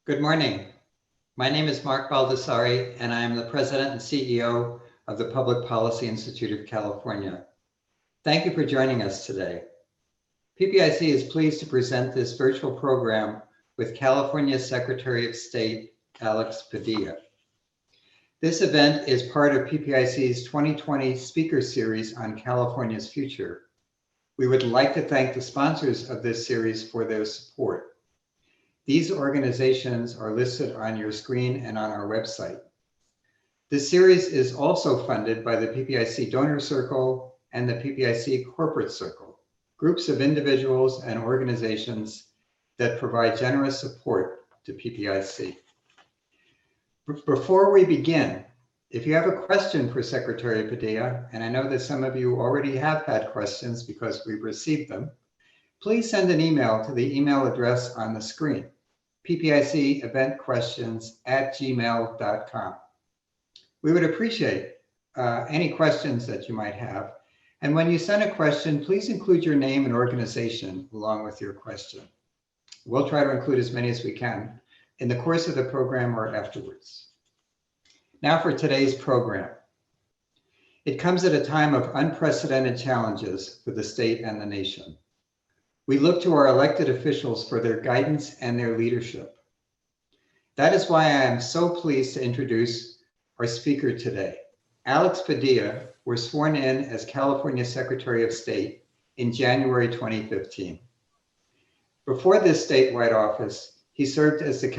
Good morning. My name is Mark Baldassare, and I am the President and CEO of the Public Policy Institute of California. Thank you for joining us today. PPIC is pleased to present this virtual program with California Secretary of State Alex Padilla. This event is part of PPIC's 2020 Speaker Series on California's future. We would like to thank the sponsors of this series for their support. These organizations are listed on your screen and on our website. This series is also funded by the PPIC Donor Circle and the PPIC Corporate Circle, groups of individuals and organizations that provide generous support to PPIC. Before we begin, if you have a question for Secretary Padilla, and I know that some of you already have had questions because we've received them, please send an email to the email address on the screen, ppiceventquestions@gmail.com. We would appreciate any questions that you might have. And when you send a question, please include your name and organization along with your question. We'll try to include as many as we can in the course of the program or afterwards. Now for today's program. It comes at a time of unprecedented challenges for the state and the nation. We look to our elected officials for their guidance and their leadership. That is why I am so pleased to introduce our speaker today. Alex Padilla was sworn in as California Secretary of State in January 2015. Before this statewide office, he served as in the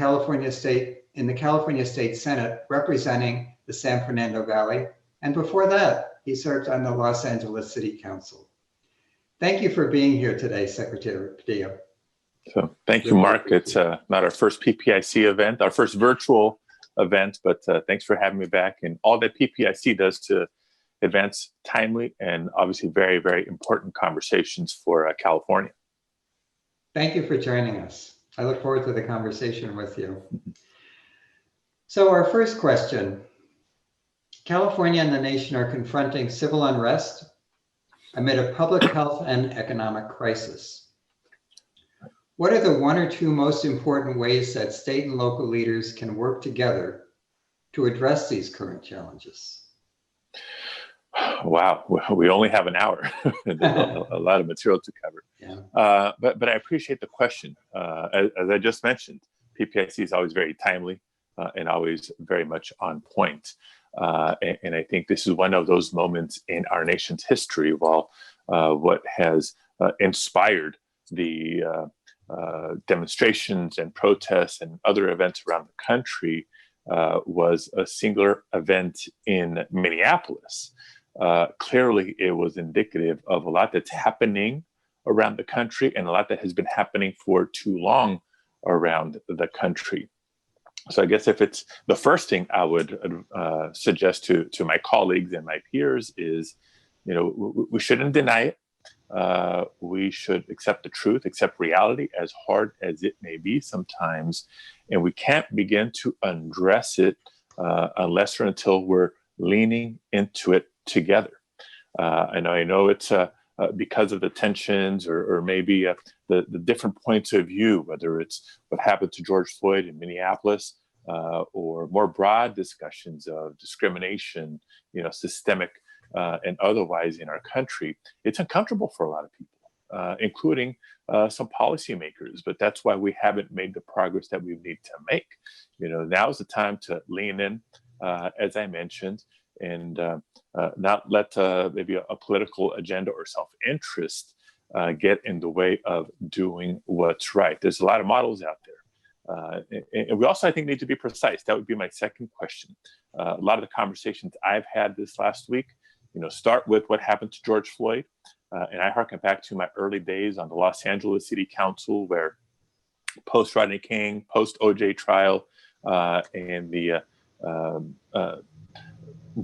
California State Senate representing the San Fernando Valley, and before that, he served on the Los Angeles City Council. Thank you for being here today, Secretary Padilla. So thank you, Mark. It's not our first PPIC event, our first virtual event, but thanks for having me back and all that PPIC does to advance timely and obviously very, very important conversations for California. Thank you for joining us. I look forward to the conversation with you. So our first question, California and the nation are confronting civil unrest amid a public health and economic crisis. What are the one or two most important ways that state and local leaders can work together to address these current challenges? Wow, we only have an hour. a lot of material to cover. Yeah. But I appreciate the question. As I just mentioned, PPIC is always very timely and always very much on point. And I think this is one of those moments in our nation's history, while what has inspired the demonstrations and protests and other events around the country was a singular event in Minneapolis. Clearly, it was indicative of a lot that's happening around the country and a lot that has been happening for too long around the country. So I guess if it's the first thing I would suggest to my colleagues and my peers is, we shouldn't deny it. We should accept the truth, accept reality, as hard as it may be sometimes. And we can't begin to undress it unless or until we're leaning into it together. I know it's because of the tensions or maybe the different points of view, whether it's what happened to George Floyd in Minneapolis or more broad discussions of discrimination, systemic and otherwise in our country. It's uncomfortable for a lot of people, including some policymakers, but that's why we haven't made the progress that we need to make. Now is the time to lean in, as I mentioned, and not let maybe a political agenda or self-interest get in the way of doing what's right. There's a lot of models out there. And we also, I think, need to be precise. That would be my second question. A lot of the conversations I've had this last week, start with what happened to George Floyd. And I harken back to my early days on the Los Angeles City Council, where post-Rodney King, post-OJ trial, and the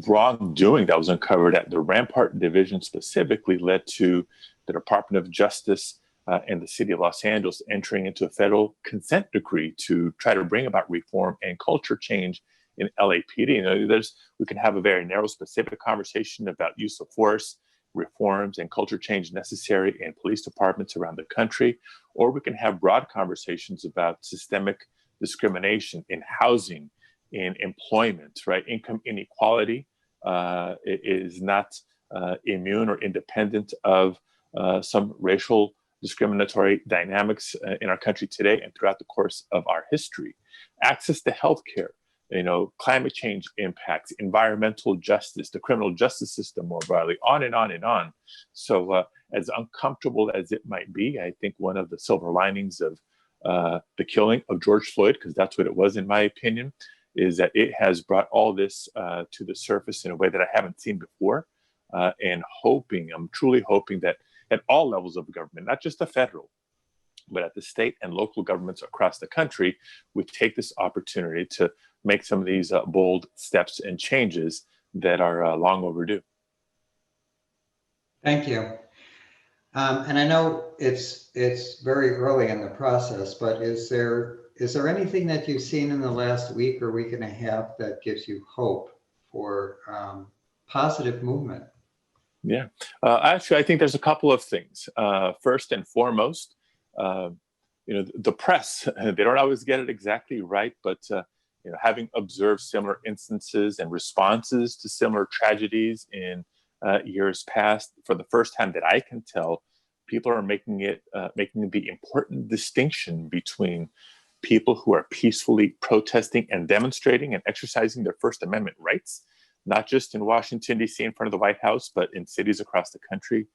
wrongdoing that was uncovered at the Rampart Division specifically led to the Department of Justice and the city of Los Angeles entering into a federal consent decree to try to bring about reform and culture change in LAPD. We can have a very narrow, specific conversation about use of force, reforms, and culture change necessary in police departments around the country, or we can have broad conversations about systemic discrimination in housing, in employment, right? Income inequality is not immune or independent of some racial discriminatory dynamics in our country today and throughout the course of our history. Access to healthcare, climate change impacts, environmental justice, the criminal justice system more broadly, on and on and on. So as uncomfortable as it might be, I think one of the silver linings of the killing of George Floyd, because that's what it was in my opinion, is that it has brought all this to the surface in a way that I haven't seen before. And I'm truly hoping that at all levels of government, not just the federal, but at the state and local governments across the country, we take this opportunity to make some of these bold steps and changes that are long overdue. Thank you. And I know it's very early in the process, but is there anything that you've seen in the last week or week and a half that gives you hope for positive movement? Yeah, actually, I think there's a couple of things. First and foremost, the press, they don't always get it exactly right, but having observed similar instances and responses to similar tragedies in years past, for the first time that I can tell, people are making the important distinction between people who are peacefully protesting and demonstrating and exercising their First Amendment rights, not just in Washington, D.C. in front of the White House, but in cities across the country,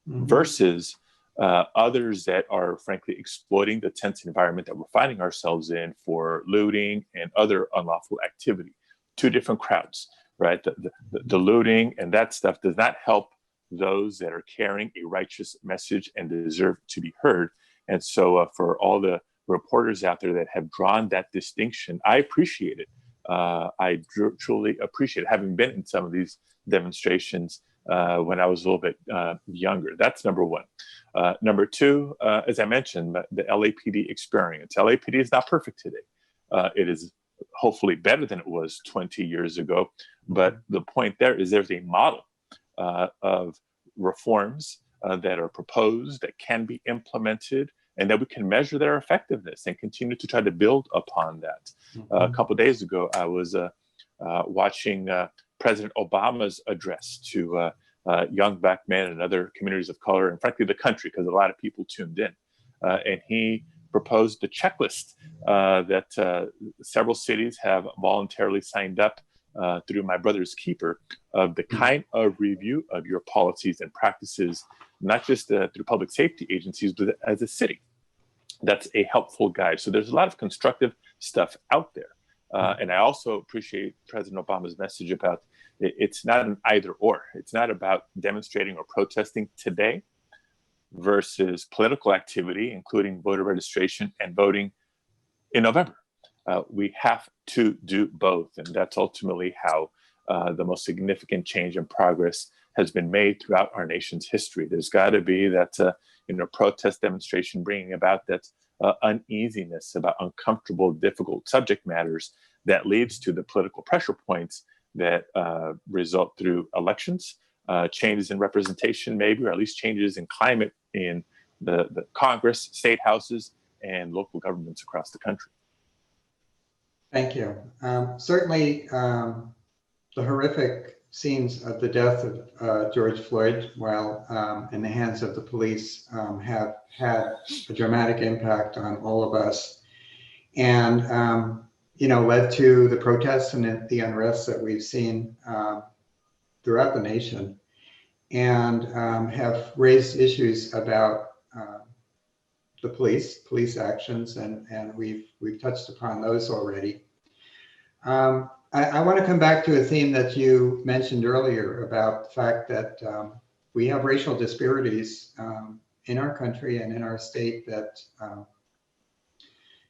versus others that are frankly exploiting the tense environment that we're finding ourselves in for looting and other unlawful activity. Two different crowds, right? The looting and that stuff does not help those that are carrying a righteous message and deserve to be heard. And so for all the reporters out there that have drawn that distinction, I appreciate it. I truly appreciate it, having been in some of these demonstrations when I was a little bit younger. That's number one. Number two, as I mentioned, the LAPD experience. LAPD is not perfect today. It is hopefully better than it was 20 years ago. But the point there is there's a model of reforms that are proposed, that can be implemented, and that we can measure their effectiveness and continue to try to build upon that. A couple of days ago, I was watching President Obama's address to young Black men and other communities of color, and frankly, the country, because a lot of people tuned in. And he proposed a checklist that several cities have voluntarily signed up through My Brother's Keeper of the kind of review of your policies and practices, not just through public safety agencies, but as a city. That's a helpful guide. So there's a lot of constructive stuff out there. And I also appreciate President Obama's message about it's not an either or. It's not about demonstrating or protesting today versus political activity, including voter registration and voting in November. We have to do both. And that's ultimately how the most significant change and progress has been made throughout our nation's history. There's got to be that protest demonstration bringing about that uneasiness about uncomfortable, difficult subject matters that leads to the political pressure points that result through elections, changes in representation maybe, or at least changes in climate in the Congress, state houses, and local governments across the country. Thank you. Certainly, the horrific scenes of the death of George Floyd while in the hands of the police have had a dramatic impact on all of us, and led to the protests and the unrest that we've seen throughout the nation, and have raised issues about the police actions, and we've touched upon those already. I want to come back to a theme that you mentioned earlier about the fact that we have racial disparities in our country and in our state that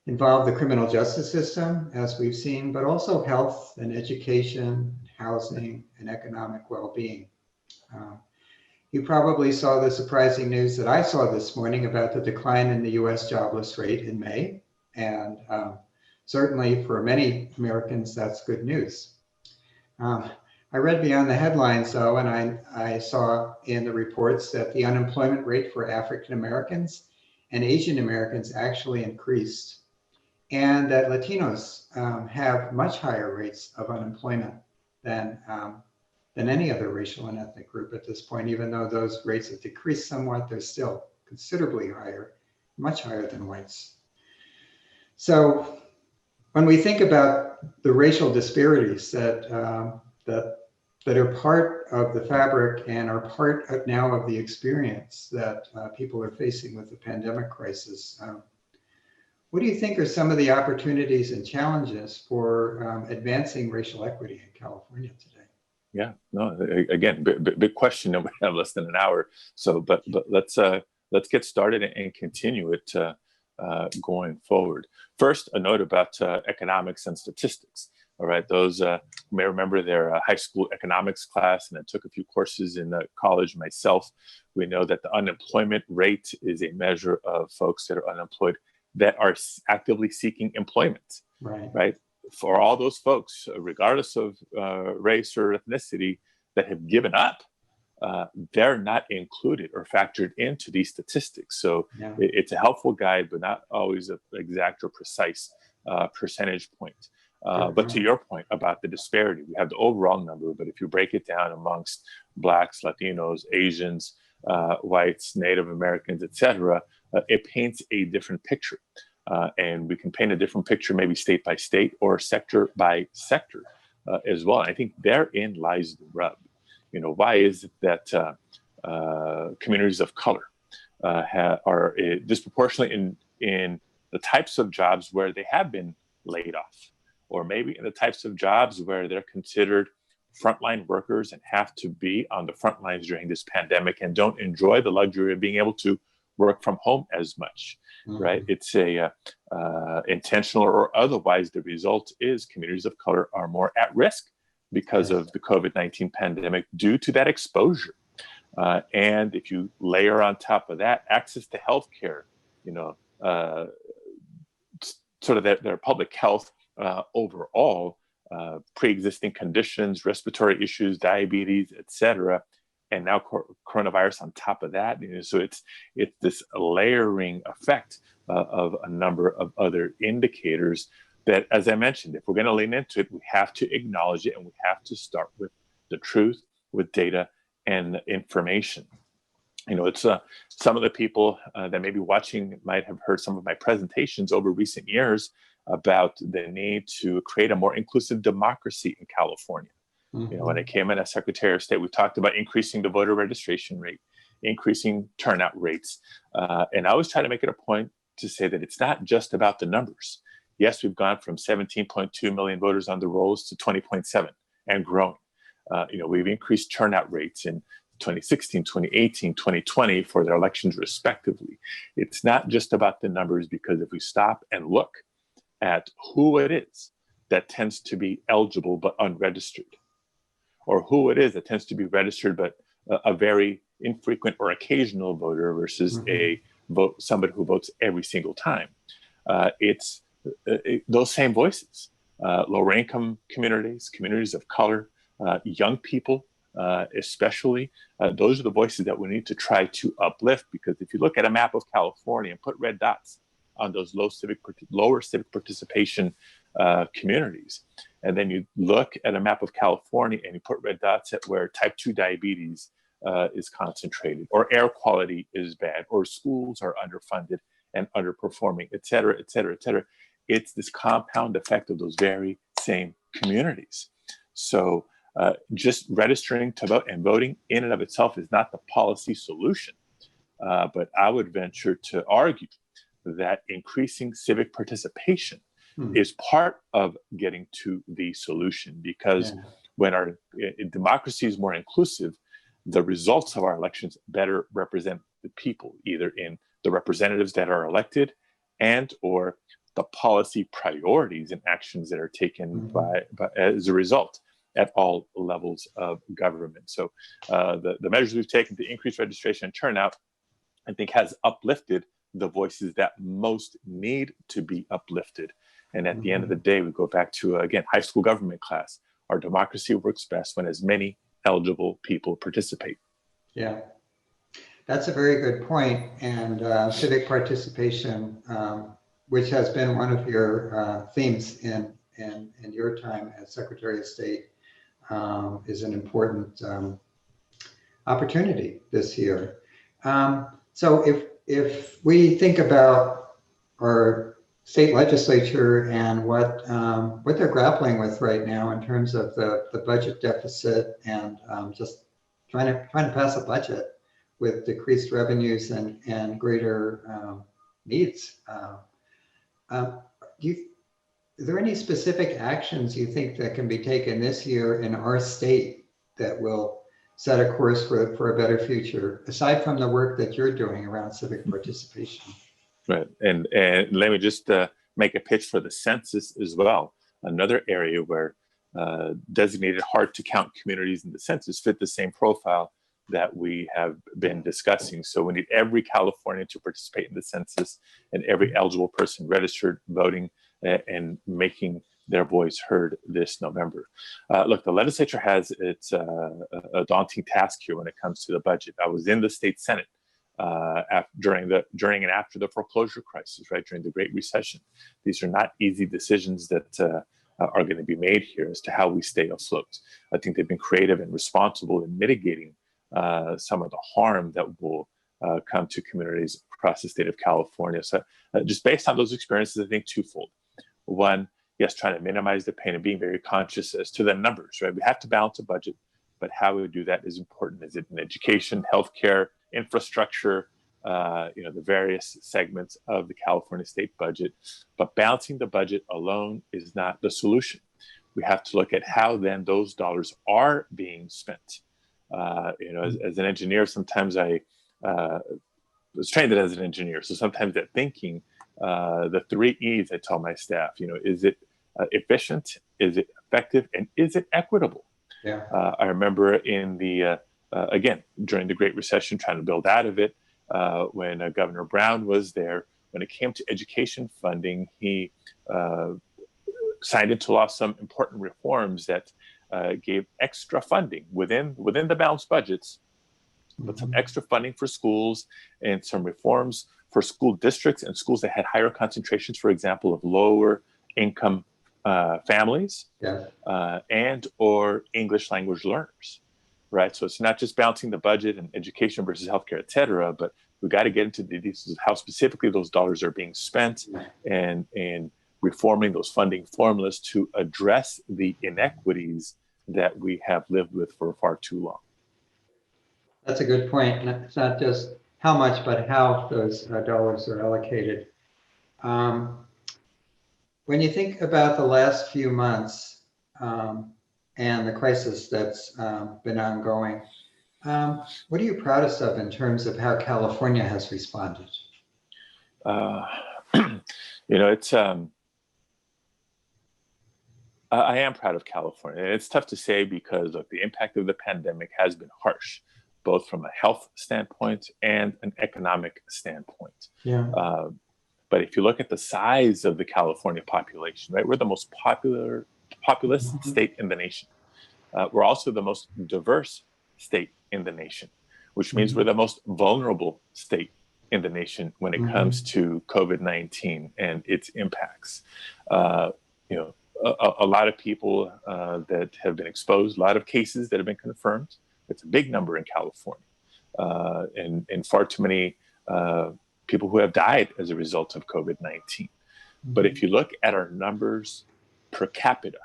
involve the criminal justice system, as we've seen, but also health and education, housing, and economic well-being. You probably saw the surprising news that I saw this morning about the decline in the US jobless rate in May. And certainly for many Americans, that's good news. I read beyond the headlines though, and I saw in the reports that the unemployment rate for African Americans and Asian Americans actually increased. and that Latinos have much higher rates of unemployment than any other racial and ethnic group at this point. Even though those rates have decreased somewhat, they're still considerably higher, much higher than whites. So when we think about the racial disparities that are part of the fabric and are part of now of the experience that people are facing with the pandemic crisis, what do you think are some of the opportunities and challenges for advancing racial equity in California today? Yeah, no, again, big question, and we have less than an hour. So, but let's get started and continue it going forward. First, a note about economics and statistics. All right, those who may remember their high school economics class, and I took a few courses in college myself. We know that the unemployment rate is a measure of folks that are unemployed that are actively seeking employment. Right. For all those folks, regardless of race or ethnicity, that have given up, they're not included or factored into these statistics. So it's a helpful guide, but not always an exact or precise percentage point. But to your point about the disparity, we have the overall number, but if you break it down amongst Blacks, Latinos, Asians, whites, Native Americans, etc., it paints a different picture. And we can paint a different picture, maybe state by state or sector by sector as well. And I think therein lies the rub. You know, why is it that communities of color are disproportionately in the types of jobs where they have been laid off, or maybe in the types of jobs where they're considered frontline workers and have to be on the front lines during this pandemic and don't enjoy the luxury of being able to work from home as much, right? It's a intentional or otherwise. The result is communities of color are more at risk because of the COVID-19 pandemic due to that exposure. And if you layer on top of that access to healthcare, you know, sort of their public health overall, pre-existing conditions, respiratory issues, diabetes, etc., and now coronavirus on top of that. You know, so it's this layering effect of a number of other indicators that, as I mentioned, if we're going to lean into it, we have to acknowledge it, and we have to start with the truth, with data and information. You know, it's some of the people that may be watching might have heard some of my presentations over recent years about the need to create a more inclusive democracy in California. You know, when I came in as Secretary of State, we talked about increasing the voter registration rate, increasing turnout rates. And I always try to make it a point to say that it's not just about the numbers. Yes, we've gone from 17.2 million voters on the rolls to 20.7 and growing. You know, we've increased turnout rates in 2016, 2018, 2020 for their elections respectively. It's not just about the numbers, because if we stop and look at who it is that tends to be eligible but unregistered, or who it is that tends to be registered but a very infrequent or occasional voter versus somebody who votes every single time, it's those same voices, lower income communities, communities of color, young people, especially, those are the voices that we need to try to uplift. Because if you look at a map of California and put red dots on those lower civic participation communities, and then you look at a map of California and you put red dots at where type 2 diabetes is concentrated, or air quality is bad, or schools are underfunded and underperforming, et cetera, et cetera, et cetera. It's this compound effect of those very same communities. So just registering to vote and voting in and of itself is not the policy solution. But I would venture to argue that increasing civic participation is part of getting to the solution, because when our democracy is more inclusive, the results of our elections better represent the people, either in the representatives that are elected and or the policy priorities and actions that are taken by as a result at all levels of government. So the measures we've taken to increase registration and turnout, I think, has uplifted the voices that most need to be uplifted. And at the end of the day, we go back to, again, high school government class. Our democracy works best when as many eligible people participate. Yeah, that's a very good point. And civic participation which has been one of your themes in your time as Secretary of State, is an important opportunity this year. So if we think about our state legislature and what they're grappling with right now in terms of the budget deficit and just trying to pass a budget with decreased revenues and greater needs. Are there any specific actions you think that can be taken this year in our state that will set a course for a better future, aside from the work that you're doing around civic participation? Right, and let me just make a pitch for the census as well. Another area where designated hard-to-count communities in the census fit the same profile that we have been discussing. So we need every Californian to participate in the census and every eligible person registered, voting, and making their voice heard this November. Look, the legislature has its a daunting task here when it comes to the budget. I was in the state Senate during and after the foreclosure crisis, right, during the Great Recession. These are not easy decisions that are going to be made here as to how we stay afloat. I think they've been creative and responsible in mitigating some of the harm that will come to communities across the state of California. So just based on those experiences, I think twofold. One, yes, trying to minimize the pain and being very conscious as to the numbers, right? We have to balance a budget, but how we do that is important. Is it in education, healthcare, infrastructure, the various segments of the California state budget? But balancing the budget alone is not the solution. We have to look at how then those dollars are being spent. As an engineer, sometimes I was trained as an engineer. So sometimes that thinking, the 3 E's I tell my staff, is it efficient? Is it effective? And is it equitable? Yeah. I remember in again, during the Great Recession, trying to build out of it, when Governor Brown was there, when it came to education funding, he signed into law some important reforms that gave extra funding within the balanced budgets, but some extra funding for schools and some reforms for school districts and schools that had higher concentrations, for example, of lower income families, and or English language learners, right? So it's not just balancing the budget and education versus healthcare, et cetera, but we got to get into the details of how specifically those dollars are being spent and reforming those funding formulas to address the inequities that we have lived with for far too long. That's a good point. And it's not just how much, but how those dollars are allocated. When you think about the last few months and the crisis that's been ongoing, what are you proudest of in terms of how California has responded? It's I am proud of California. And it's tough to say because look, the impact of the pandemic has been harsh, both from a health standpoint and an economic standpoint. Yeah. But if you look at the size of the California population, right, we're the most populous state in the nation. We're also the most diverse state in the nation, which means we're the most vulnerable state in the nation when it comes to COVID-19 and its impacts. A lot of people that have been exposed, a lot of cases that have been confirmed. It's a big number in California, and far too many people who have died as a result of COVID-19. But if you look at our numbers per capita,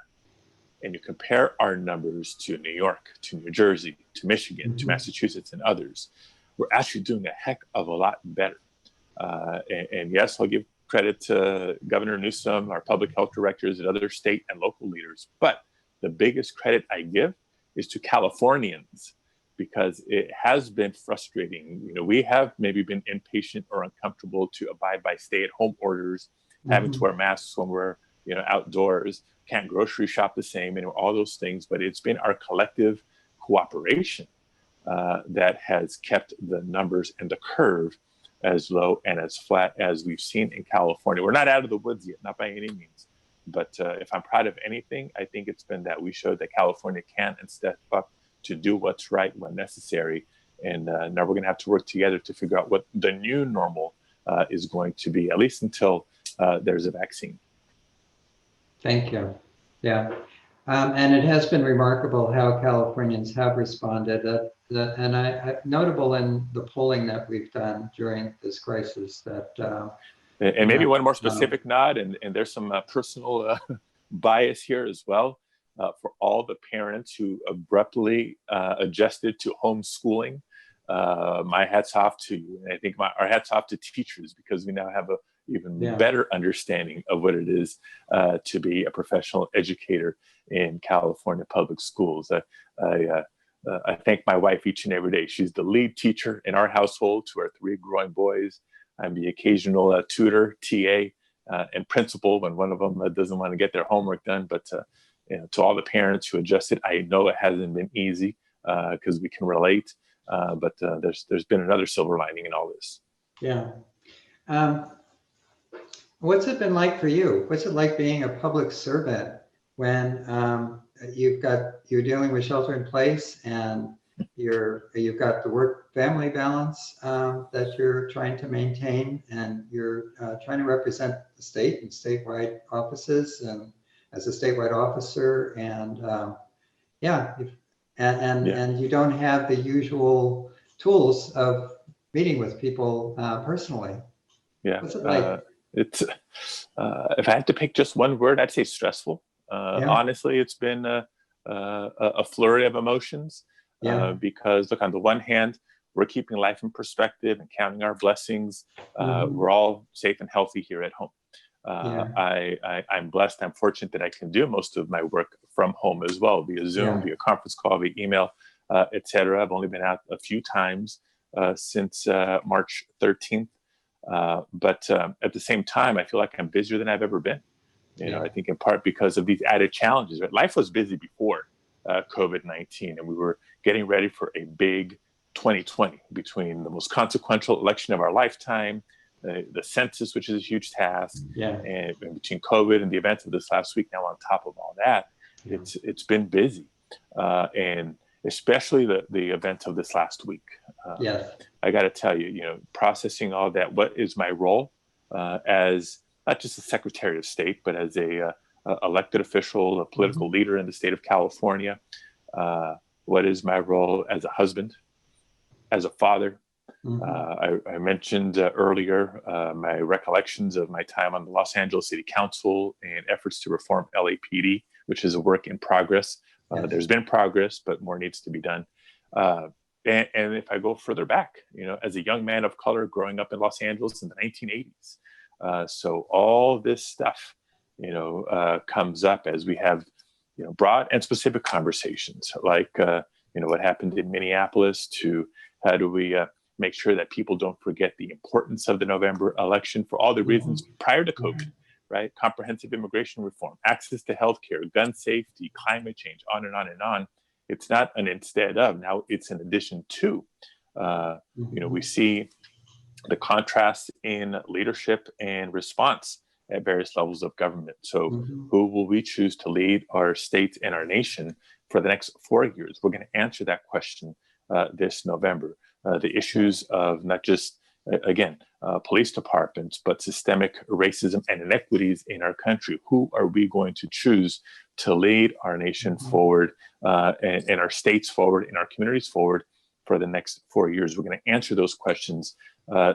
and you compare our numbers to New York, to New Jersey, to Michigan, to Massachusetts, and others, we're actually doing a heck of a lot better. And yes, I'll give credit to Governor Newsom, our public health directors, and other state and local leaders. But the biggest credit I give is to Californians, because it has been frustrating. We have maybe been impatient or uncomfortable to abide by stay-at-home orders, having to wear masks when we're outdoors, can't grocery shop the same, and all those things. But it's been our collective cooperation that has kept the numbers and the curve as low and as flat as we've seen in California. We're not out of the woods yet, not by any means. But if I'm proud of anything, I think it's been that we showed that California can and step up to do what's right when necessary. And now we're going to have to work together to figure out what the new normal is going to be, at least until there's a vaccine. Thank you. Yeah. And it has been remarkable how Californians have responded. And notable in the polling that we've done during this crisis that. And maybe one more specific nod, and there's some personal bias here as well, for all the parents who abruptly adjusted to homeschooling. My hat's off to you. And I think our hat's off to teachers, because we now have a even better understanding of what it is to be a professional educator in California public schools. I thank my wife each and every day. She's the lead teacher in our household to our 3 growing boys. I'm the occasional tutor, TA, and principal when one of them doesn't want to get their homework done. But to all the parents who adjusted, I know it hasn't been easy, because we can relate. But there's been another silver lining in all this. Yeah. What's it been like for you? What's it like being a public servant when you're dealing with shelter in place and you've got the work-family balance that you're trying to maintain, and you're trying to represent the state and statewide offices, and as a statewide officer, and and you don't have the usual tools of meeting with people personally. Yeah. What's it like? It's if I had to pick just one word, I'd say stressful. Honestly, it's been a flurry of emotions. Because look, on the one hand, we're keeping life in perspective and counting our blessings. We're all safe and healthy here at home. I'm blessed. I'm fortunate that I can do most of my work from home as well, via Zoom, via conference call, via email, etc. I've only been out a few times since March 13th. But at the same time, I feel like I'm busier than I've ever been. I think in part because of these added challenges. Right? Life was busy before COVID-19, and we were getting ready for a big 2020, between the most consequential election of our lifetime, the census, which is a huge task, and between COVID and the events of this last week. Now, on top of all that, it's been busy, and especially the events of this last week. I got to tell you, processing all that. What is my role as not just a Secretary of State, but as a elected official, a political leader in the state of California? What is my role as a husband, as a father? I mentioned earlier my recollections of my time on the Los Angeles City Council and efforts to reform LAPD, which is a work in progress. There's been progress, but more needs to be done. And if I go further back, as a young man of color growing up in Los Angeles in the 1980s, so all this stuff, comes up as we have, broad and specific conversations, like, what happened in Minneapolis, to how do we make sure that people don't forget the importance of the November election for all the reasons prior to COVID, right? Comprehensive immigration reform, access to healthcare, gun safety, climate change, on and on and on. It's not an instead of, now it's an addition to. We see the contrast in leadership and response at various levels of government. So who will we choose to lead our state and our nation for the next 4 years? We're going to answer that question this November. The issues of not just, police departments, but systemic racism and inequities in our country. Who are we going to choose to lead our nation forward, and our states forward, and our communities forward for the next 4 years? We're going to answer those questions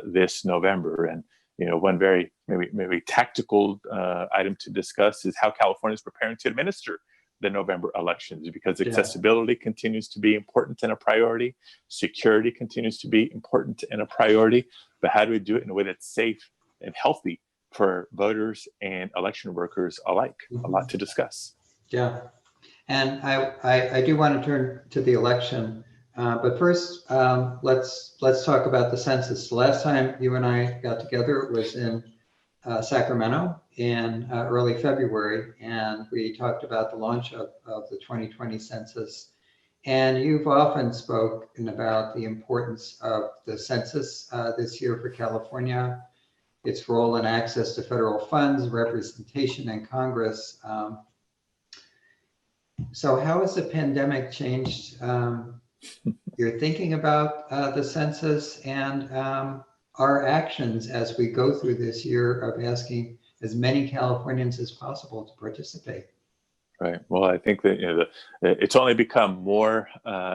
this November. And one very maybe tactical item to discuss is how California is preparing to administer the November elections, because accessibility continues to be important and a priority. Security continues to be important and a priority. But how do we do it in a way that's safe and healthy for voters and election workers alike? A lot to discuss. Yeah. And I do want to turn to the election. But first, let's talk about the census. The last time you and I got together was in Sacramento in early February, and we talked about the launch of the 2020 census. And you've often spoken about the importance of the census this year for California, its role in access to federal funds, representation in Congress. So how has the pandemic changed your thinking about the census, and our actions as we go through this year of asking as many Californians as possible to participate. Right. Well, I think that it's only become more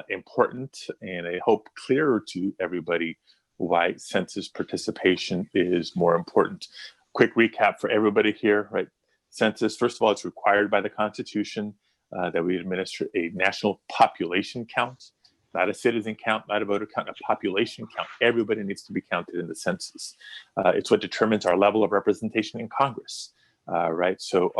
important, and I hope clearer to everybody why census participation is more important. Quick recap for everybody here, right? Census, first of all, it's required by the Constitution that we administer a national population count, not a citizen count, not a voter count, a population count. Everybody needs to be counted in the census. It's what determines our level of representation in Congress. Right, so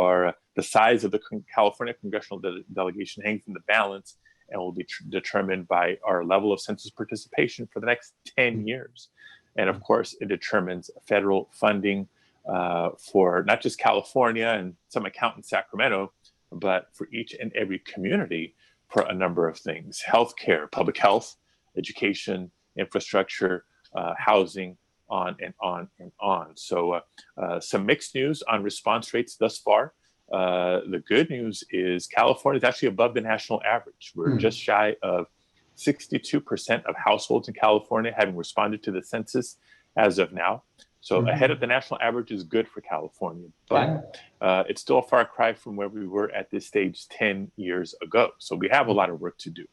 the size of the California congressional delegation hangs in the balance and will be determined by our level of census participation for the next 10 years. And of course, it determines federal funding for not just California and some account in Sacramento, but for each and every community for a number of things: healthcare, public health, education, infrastructure, housing, on and on and on. So some mixed news on response rates thus far. The good news is California is actually above the national average. We're just shy of 62% of households in California having responded to the census as of now. So ahead of the national average is good for California, but it's still a far cry from where we were at this stage 10 years ago. So we have a lot of work to do.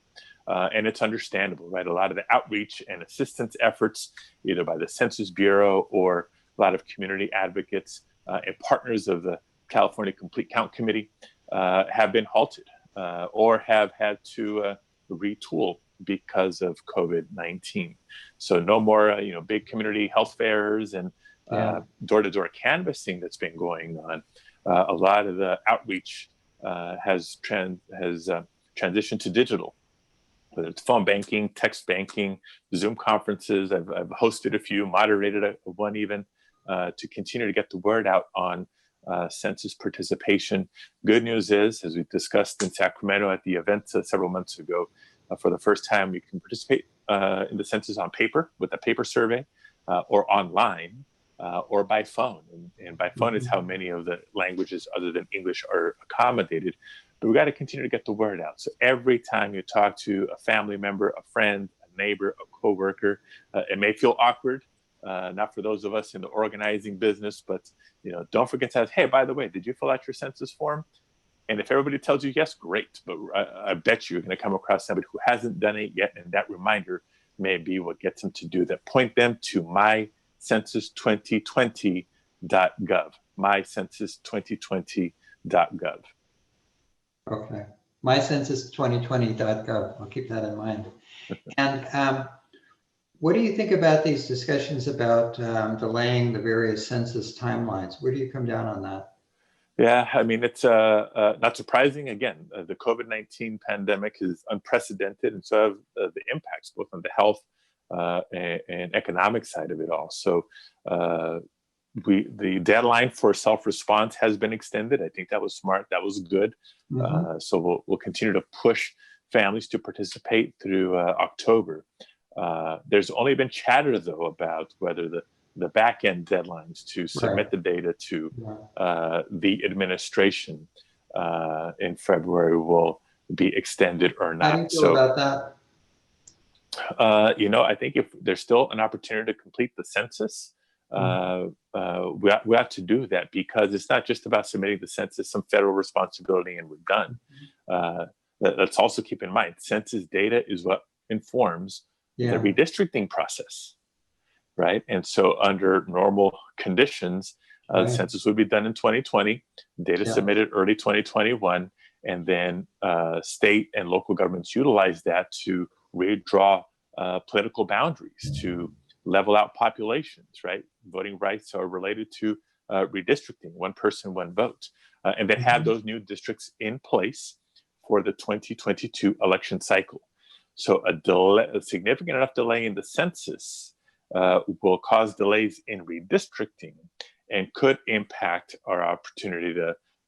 And it's understandable, right? A lot of the outreach and assistance efforts, either by the Census Bureau or a lot of community advocates and partners of the California Complete Count Committee have been halted or have had to retool because of COVID-19. So no more, big community health fairs and door-to-door canvassing that's been going on. A lot of the outreach has transitioned to digital. Whether it's phone banking, text banking, Zoom conferences. I've hosted a few, moderated one even, to continue to get the word out on census participation. Good news is, as we discussed in Sacramento at the event several months ago, for the first time, we can participate in the census on paper with a paper survey, or online, or by phone. And by phone is how many of the languages other than English are accommodated. But we got to continue to get the word out. So every time you talk to a family member, a friend, a neighbor, a coworker, it may feel awkward, not for those of us in the organizing business, but don't forget to ask, hey, by the way, did you fill out your census form? And if everybody tells you yes, great. But I bet you're going to come across somebody who hasn't done it yet, and that reminder may be what gets them to do that. Point them to mycensus2020.gov, mycensus2020.gov. Okay, mycensus2020.gov. I'll keep that in mind. And what do you think about these discussions about delaying the various census timelines? Where do you come down on that? Yeah, I mean, it's not surprising. Again, the COVID-19 pandemic is unprecedented, and so have the impacts both on the health and economic side of it all. So the deadline for self-response has been extended. I think that was smart. That was good. So we'll continue to push families to participate through October. There's only been chatter, though, about whether the back-end deadlines to submit the data to the administration in February will be extended or not. How do you feel about that? I think if there's still an opportunity to complete the census, we have to do that, because it's not just about submitting the census, some federal responsibility, and we're done. Let's also keep in mind, census data is what informs the redistricting process, right? And so under normal conditions, the census would be done in 2020, data submitted early 2021, and then state and local governments utilize that to redraw political boundaries, to level out populations, right? Voting rights are related to redistricting, one person, one vote, and then have those new districts in place for the 2022 election cycle. So a significant enough delay in the census will cause delays in redistricting and could impact our opportunity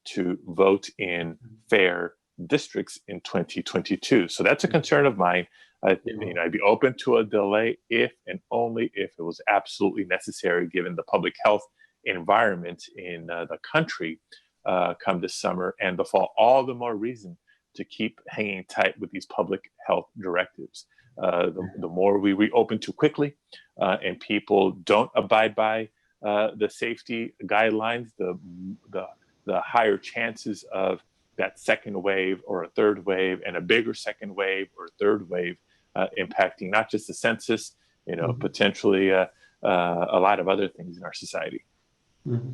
to vote in fair districts in 2022. So that's a concern of mine. I'd be open to a delay if and only if it was absolutely necessary, given the public health environment in the country come this summer and the fall. All the more reason to keep hanging tight with these public health directives. The more we reopen too quickly and people don't abide by the safety guidelines, the higher chances of that second wave or a third wave and a bigger second wave or third wave impacting not just the census, potentially a lot of other things in our society. Mm-hmm.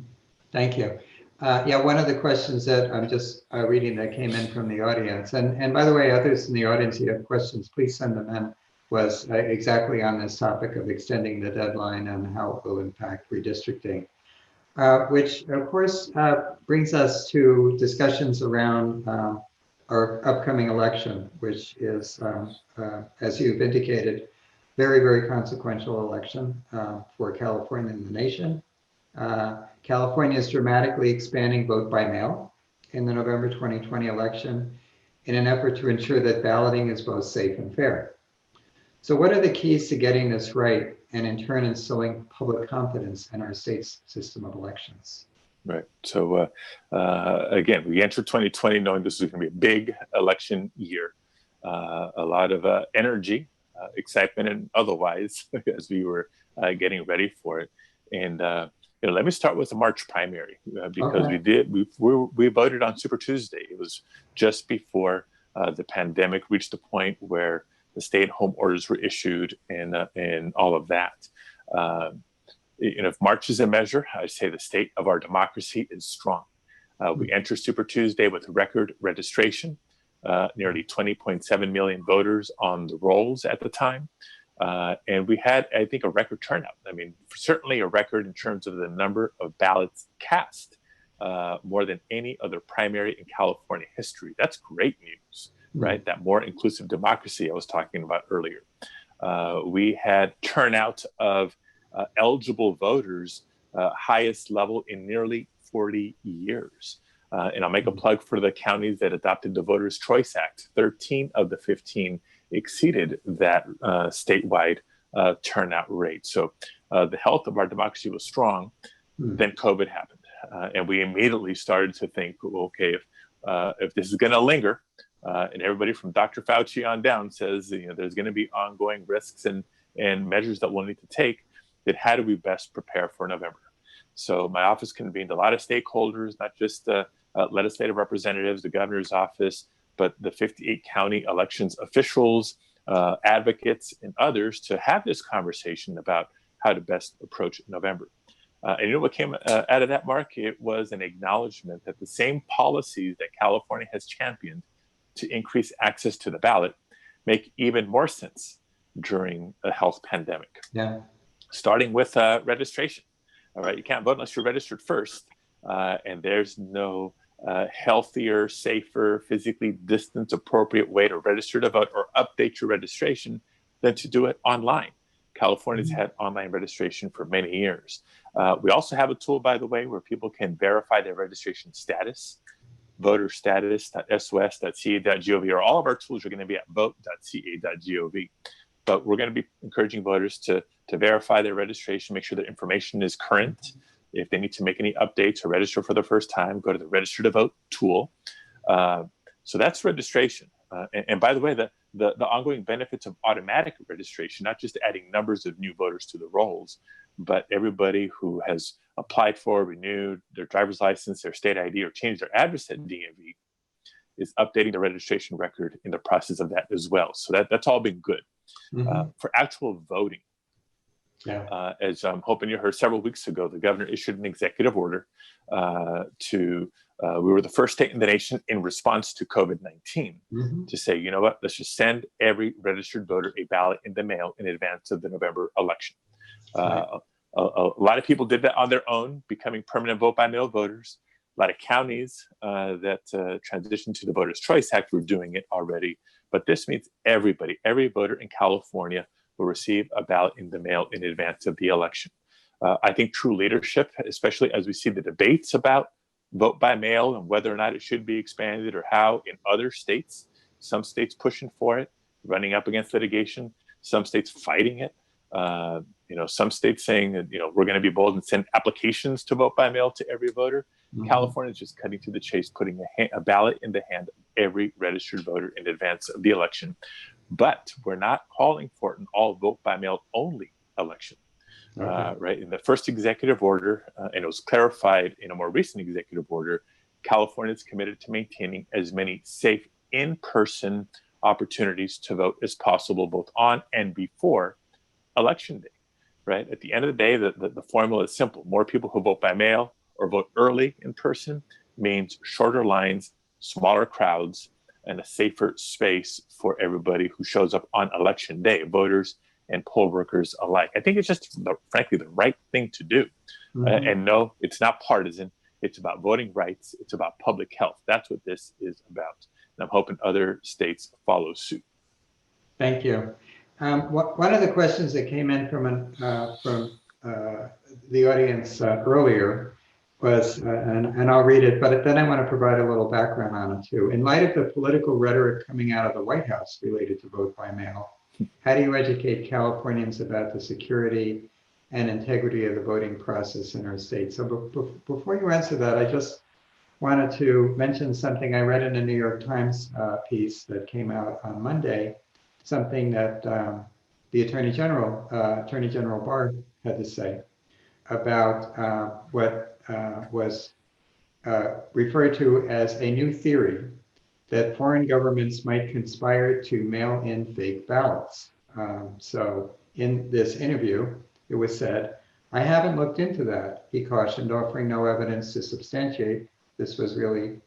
Thank you. Yeah, one of the questions that I'm just reading that came in from the audience, and by the way, others in the audience, who have questions, please send them in, was exactly on this topic of extending the deadline and how it will impact redistricting, which of course brings us to discussions around our upcoming election, which is, as you've indicated, very, very consequential election for California and the nation. California is dramatically expanding vote by mail in the November 2020 election in an effort to ensure that balloting is both safe and fair. So what are the keys to getting this right and in turn instilling public confidence in our state's system of elections? Right. So again, we entered 2020 knowing this was going to be a big election year, a lot of energy, excitement, and otherwise as we were getting ready for it. And let me start with the March primary because Okay. we voted on Super Tuesday. It was just before the pandemic reached a point where the stay-at-home orders were issued and all of that. If March is a measure, I say the state of our democracy is strong. We enter Super Tuesday with record registration, nearly 20.7 million voters on the rolls at the time. And we had, I think, a record turnout. I mean, certainly a record in terms of the number of ballots cast, more than any other primary in California history. That's great news, right? That more inclusive democracy I was talking about earlier. We had turnout of eligible voters, highest level in nearly 40 years. And I'll make a plug for the counties that adopted the Voters' Choice Act. 13 of the 15 exceeded that statewide turnout rate. So the health of our democracy was strong. Then COVID happened. And we immediately started to think, okay, if this is going to linger, and everybody from Dr. Fauci on down says there's going to be ongoing risks and measures that we'll need to take, then how do we best prepare for November? So my office convened a lot of stakeholders, not just legislative representatives, the governor's office, but the 58 county elections officials, advocates, and others to have this conversation about how to best approach November. And you know what came out of that, Mark? It was an acknowledgement that the same policies that California has championed to increase access to the ballot make even more sense during a health pandemic. Yeah. Starting with registration. All right, you can't vote unless you're registered first, and there's no healthier, safer, physically distance appropriate way to register to vote or update your registration than to do it online. California's had online registration for many years. We also have a tool, by the way, where people can verify their registration status. voterstatus.sos.ca.gov, or all of our tools are going to be at vote.ca.gov. But we're going to be encouraging voters to verify their registration, make sure their information is current. If they need to make any updates or register for the first time, go to the Register to Vote tool. So that's registration. And by the way, the ongoing benefits of automatic registration, not just adding numbers of new voters to the rolls, but everybody who has applied for, renewed their driver's license, their state ID, or changed their address at DMV is updating the registration record in the process of that as well. So that's all been good. For actual voting, as I'm hoping you heard several weeks ago, the governor issued an executive order we were the first state in the nation in response to COVID-19 to say, you know what, let's just send every registered voter a ballot in the mail in advance of the November election. A lot of people did that on their own, becoming permanent vote-by-mail voters. A lot of counties that transitioned to the Voters' Choice Act were doing it already. But this means everybody, every voter in California will receive a ballot in the mail in advance of the election. I think true leadership, especially as we see the debates about vote by mail and whether or not it should be expanded or how in other states, some states pushing for it, running up against litigation, some states fighting it. Some states saying that, we're going to be bold and send applications to vote by mail to every voter. California is just cutting to the chase, putting a ballot in the hand of every registered voter in advance of the election. but we're not calling for an all vote by mail only election. Okay. Right. In the first executive order, and it was clarified in a more recent executive order, California is committed to maintaining as many safe in-person opportunities to vote as possible, both on and before Election Day. Right. At the end of the day, the formula is simple. More people who vote by mail or vote early in person means shorter lines, smaller crowds, and a safer space for everybody who shows up on Election Day, voters and poll workers alike. I think it's just, frankly, the right thing to do. Mm-hmm. And no, it's not partisan. It's about voting rights. It's about public health. That's what this is about. And I'm hoping other states follow suit. Thank you. One of the questions that came in from the audience earlier was, and I'll read it, but then I want to provide a little background on it too. In light of the political rhetoric coming out of the White House related to vote by mail, how do you educate Californians about the security and integrity of the voting process in our state? So before you answer that, I just wanted to mention something I read in a New York Times piece that came out on Monday, something that the Attorney General Barr had to say about what was referred to as a new theory that foreign governments might conspire to mail in fake ballots. So in this interview, it was said, "I haven't looked into that," he cautioned, offering no evidence to substantiate this was really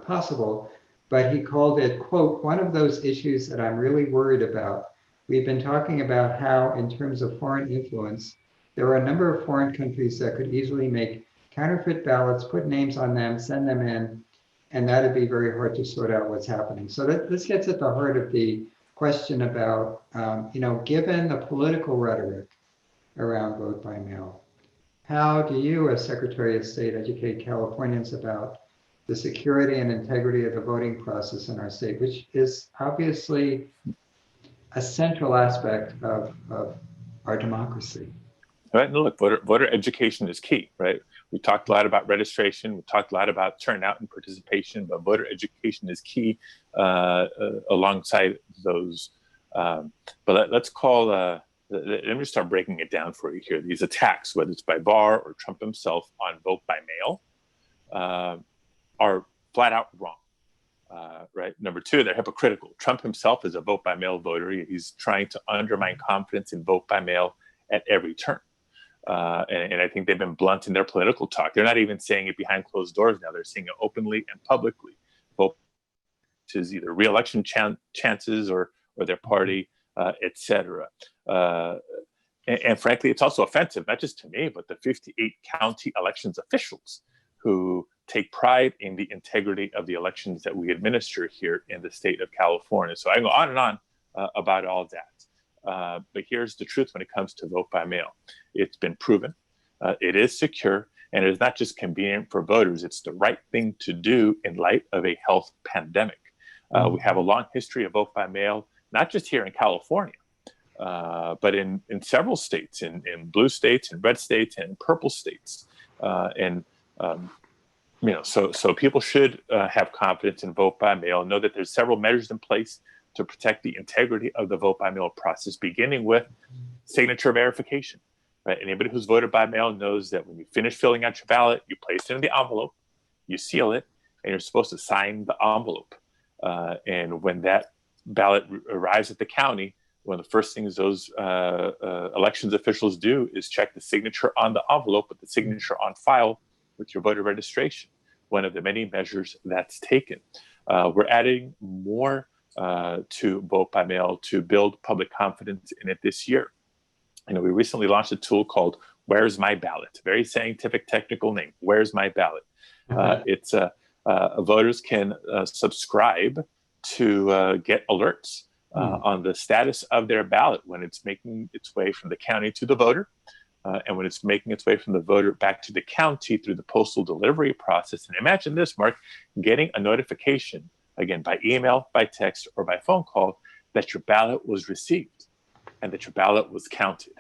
possible. But he called it, quote, "one of those issues that I'm really worried about. We've been talking about how, in terms of foreign influence, there are a number of foreign countries that could easily make counterfeit ballots, put names on them, send them in, and that'd be very hard to sort out what's happening." So this gets at the heart of the question about, given the political rhetoric around vote by mail, how do you, as Secretary of State, educate Californians about the security and integrity of the voting process in our state, which is obviously a central aspect of our democracy? Right. And look, voter education is key, right? We talked a lot about registration. We talked a lot about turnout and participation, but voter education is key alongside those. But let's call, let me start breaking it down for you here. These attacks, whether it's by Barr or Trump himself on vote by mail, are flat out wrong. Right. Number two, they're hypocritical. Trump himself is a vote by mail voter. He's trying to undermine confidence in vote by mail at every turn. And I think they've been blunt in their political talk. They're not even saying it behind closed doors now. They're saying it openly and publicly. Vote to either re-election chances or their party, et cetera. And frankly, it's also offensive, not just to me, but the 58 county elections officials who take pride in the integrity of the elections that we administer here in the state of California. So I go on and on about all that. But here's the truth when it comes to vote by mail. It's been proven, it is secure, and it is not just convenient for voters, it's the right thing to do in light of a health pandemic. We have a long history of vote by mail, not just here in California, but in several states, in blue states, in red states, and in purple states. So people should have confidence in vote by mail, know that there's several measures in place to protect the integrity of the vote by mail process, beginning with signature verification. Right? Anybody who's voted by mail knows that when you finish filling out your ballot, you place it in the envelope, you seal it, and you're supposed to sign the envelope. And when that ballot arrives at the county, one of the first things those elections officials do is check the signature on the envelope with the signature on file with your voter registration, one of the many measures that's taken. We're adding more to vote by mail to build public confidence in it this year. We recently launched a tool called Where's My Ballot? Very scientific, technical name, Where's My Ballot? It's voters can subscribe to get alerts on the status of their ballot when it's making its way from the county to the voter, and when it's making its way from the voter back to the county through the postal delivery process. And imagine this, Mark, getting a notification, again, by email, by text, or by phone call, that your ballot was received and that your ballot was counted.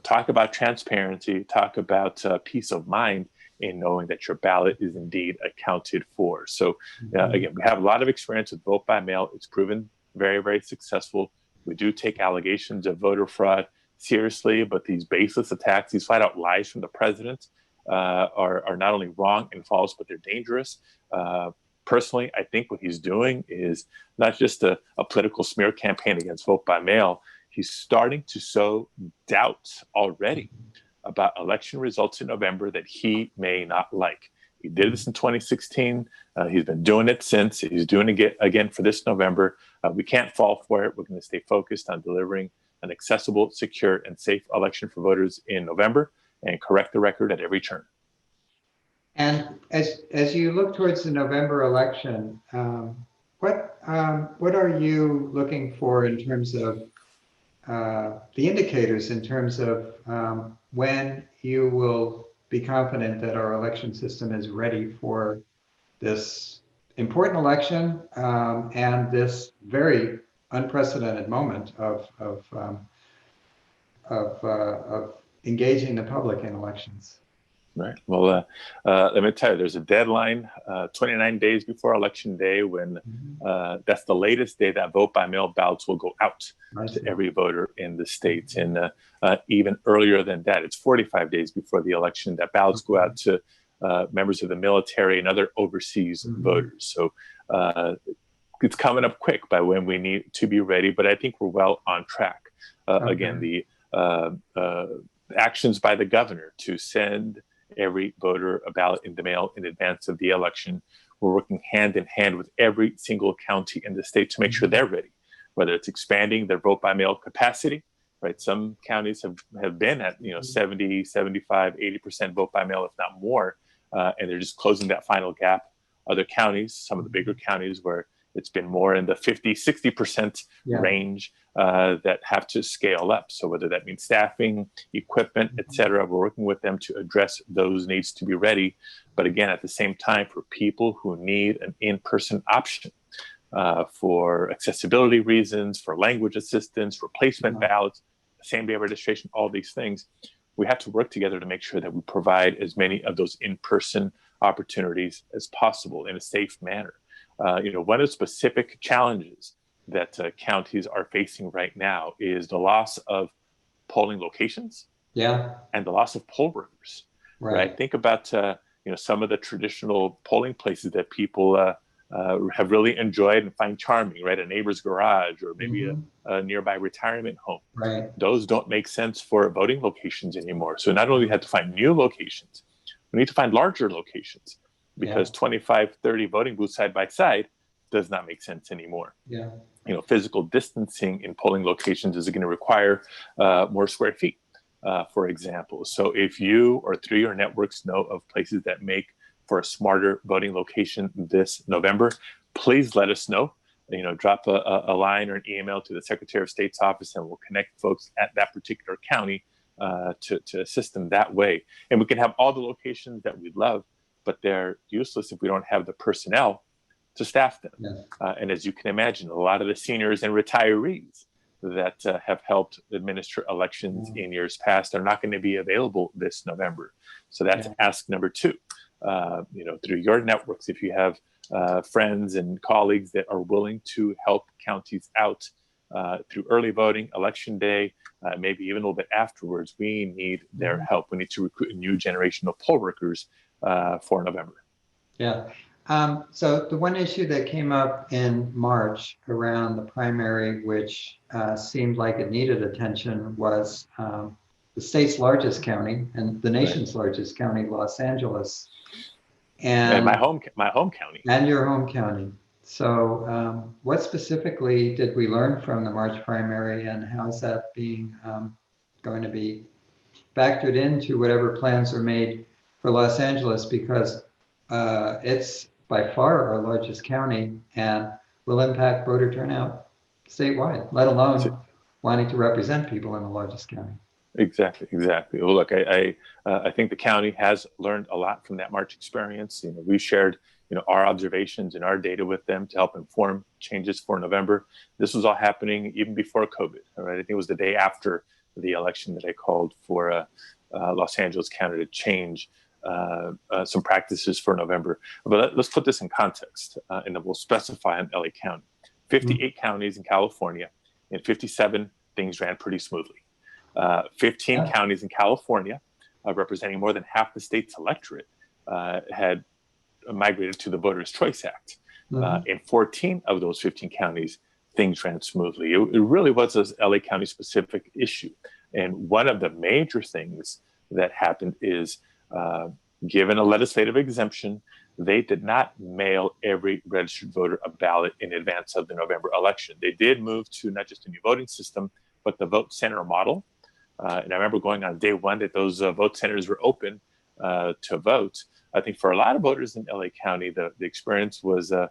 Talk about transparency, talk about peace of mind in knowing that your ballot is indeed accounted for. So again, we have a lot of experience with vote by mail. It's proven very, very successful. We do take allegations of voter fraud seriously, but these baseless attacks, these flat out lies from the president are not only wrong and false, but they're dangerous. Personally, I think what he's doing is not just a political smear campaign against vote by mail. He's starting to sow doubt already about election results in November that he may not like. He did this in 2016. He's been doing it since. He's doing it again for this November. We can't fall for it. We're going to stay focused on delivering an accessible, secure, and safe election for voters in November and correct the record at every turn. And as you look towards the November election, what are you looking for in terms of the indicators in terms of when you will be confident that our election system is ready for this important election and this very unprecedented moment of engaging the public in elections? Right. Well, let me tell you, there's a deadline 29 days before Election Day when that's the latest day that vote by mail ballots will go out to every voter in the state. And even earlier than that, it's 45 days before the election that ballots go out to members of the military and other overseas voters. So it's coming up quick by when we need to be ready, but I think we're well on track. Again, the actions by the governor to send every voter a ballot in the mail in advance of the election. We're working hand in hand with every single county in the state to make sure they're ready, whether it's expanding their vote by mail capacity, right? Some counties have been at 70, 75, 80% vote by mail, if not more, and they're just closing that final gap. Other counties, some of the bigger counties where it's been more in the 50, 60% range that have to scale up. So whether that means staffing, equipment, et cetera, we're working with them to address those needs to be ready. But again, at the same time, for people who need an in-person option for accessibility reasons, for language assistance, replacement ballots, same-day registration, all these things, we have to work together to make sure that we provide as many of those in-person opportunities as possible in a safe manner. One of the specific challenges that counties are facing right now is the loss of polling locations and the loss of poll workers. Right? Think about some of the traditional polling places that people have really enjoyed and find charming, right? A neighbor's garage or maybe a nearby retirement home. Right. Those don't make sense for voting locations anymore. So not only do we have to find new locations, we need to find larger locations. Because 25, 30 voting booths side by side does not make sense anymore. Physical distancing in polling locations is going to require more square feet, for example. So if you or through your networks know of places that make for a smarter voting location this November, please let us know. Drop a line or an email to the Secretary of State's office and we'll connect folks at that particular county to assist them that way. And we can have all the locations that we love, but they're useless if we don't have the personnel to staff them. And as you can imagine, a lot of the seniors and retirees that have helped administer elections in years past are not going to be available this November. So that's ask number two. Through your networks, if you have friends and colleagues that are willing to help counties out through early voting, election day, maybe even a little bit afterwards, we need their help. We need to recruit a new generation of poll workers for November. So the one issue that came up in March around the primary, which seemed like it needed attention, was the state's largest county and the nation's largest county, Los Angeles, and my home county, and your home county. So what specifically did we learn from the March primary, and how is that being going to be factored into whatever plans are made for Los Angeles, because it's by far our largest county and will impact voter turnout statewide, let alone wanting to represent people in the largest county. Exactly. Well, look, I think the county has learned a lot from that March experience. We shared our observations and our data with them to help inform changes for November. This was all happening even before COVID. Right? I think it was the day after the election that I called for Los Angeles County to change some practices for November. But let's put this in context, and then we'll specify in LA County. 58 counties in California. In 57, things ran pretty smoothly. 15 counties in California, representing more than half the state's electorate, had migrated to the Voters' Choice Act. In 14 of those 15 counties, things ran smoothly. It really was a LA County specific issue. And one of the major things that happened is, given a legislative exemption, they did not mail every registered voter a ballot in advance of the November election. They did move to not just a new voting system, but the vote center model. And I remember going on day one that those vote centers were open to vote. I think for a lot of voters in LA County, the experience was a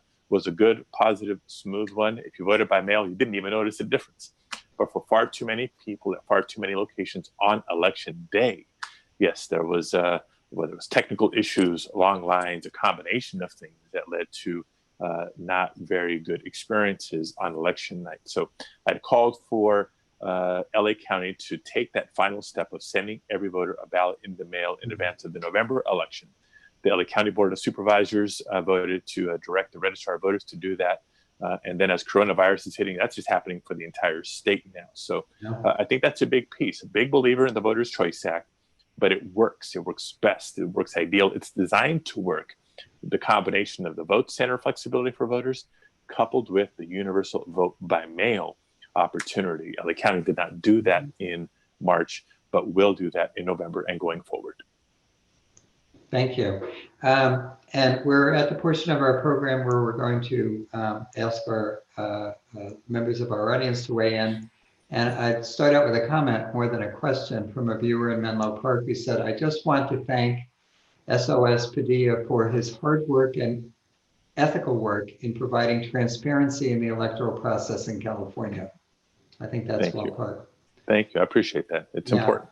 good, positive, smooth one. If you voted by mail, you didn't even notice the difference. But for far too many people at far too many locations on election day, yes, there was whether it was technical issues, long lines, a combination of things that led to not very good experiences on election night. So I'd called for LA County to take that final step of sending every voter a ballot in the mail in advance of the November election. The LA County Board of Supervisors voted to direct the registrar of voters to do that. And then as coronavirus is hitting, that's just happening for the entire state now. So I think that's a big piece, a big believer in the Voters' Choice Act, but it works best, it works ideal. It's designed to work. The combination of the vote center flexibility for voters coupled with the universal vote by mail opportunity. LA County did not do that in March, but will do that in November and going forward. Thank you. And we're at the portion of our program where we're going to ask our members of our audience to weigh in. And I'd start out with a comment more than a question from a viewer in Menlo Park who said, I just want to thank SOS Padilla for his hard work and ethical work in providing transparency in the electoral process in California. I think that's well put. Thank you. I appreciate that. It's important.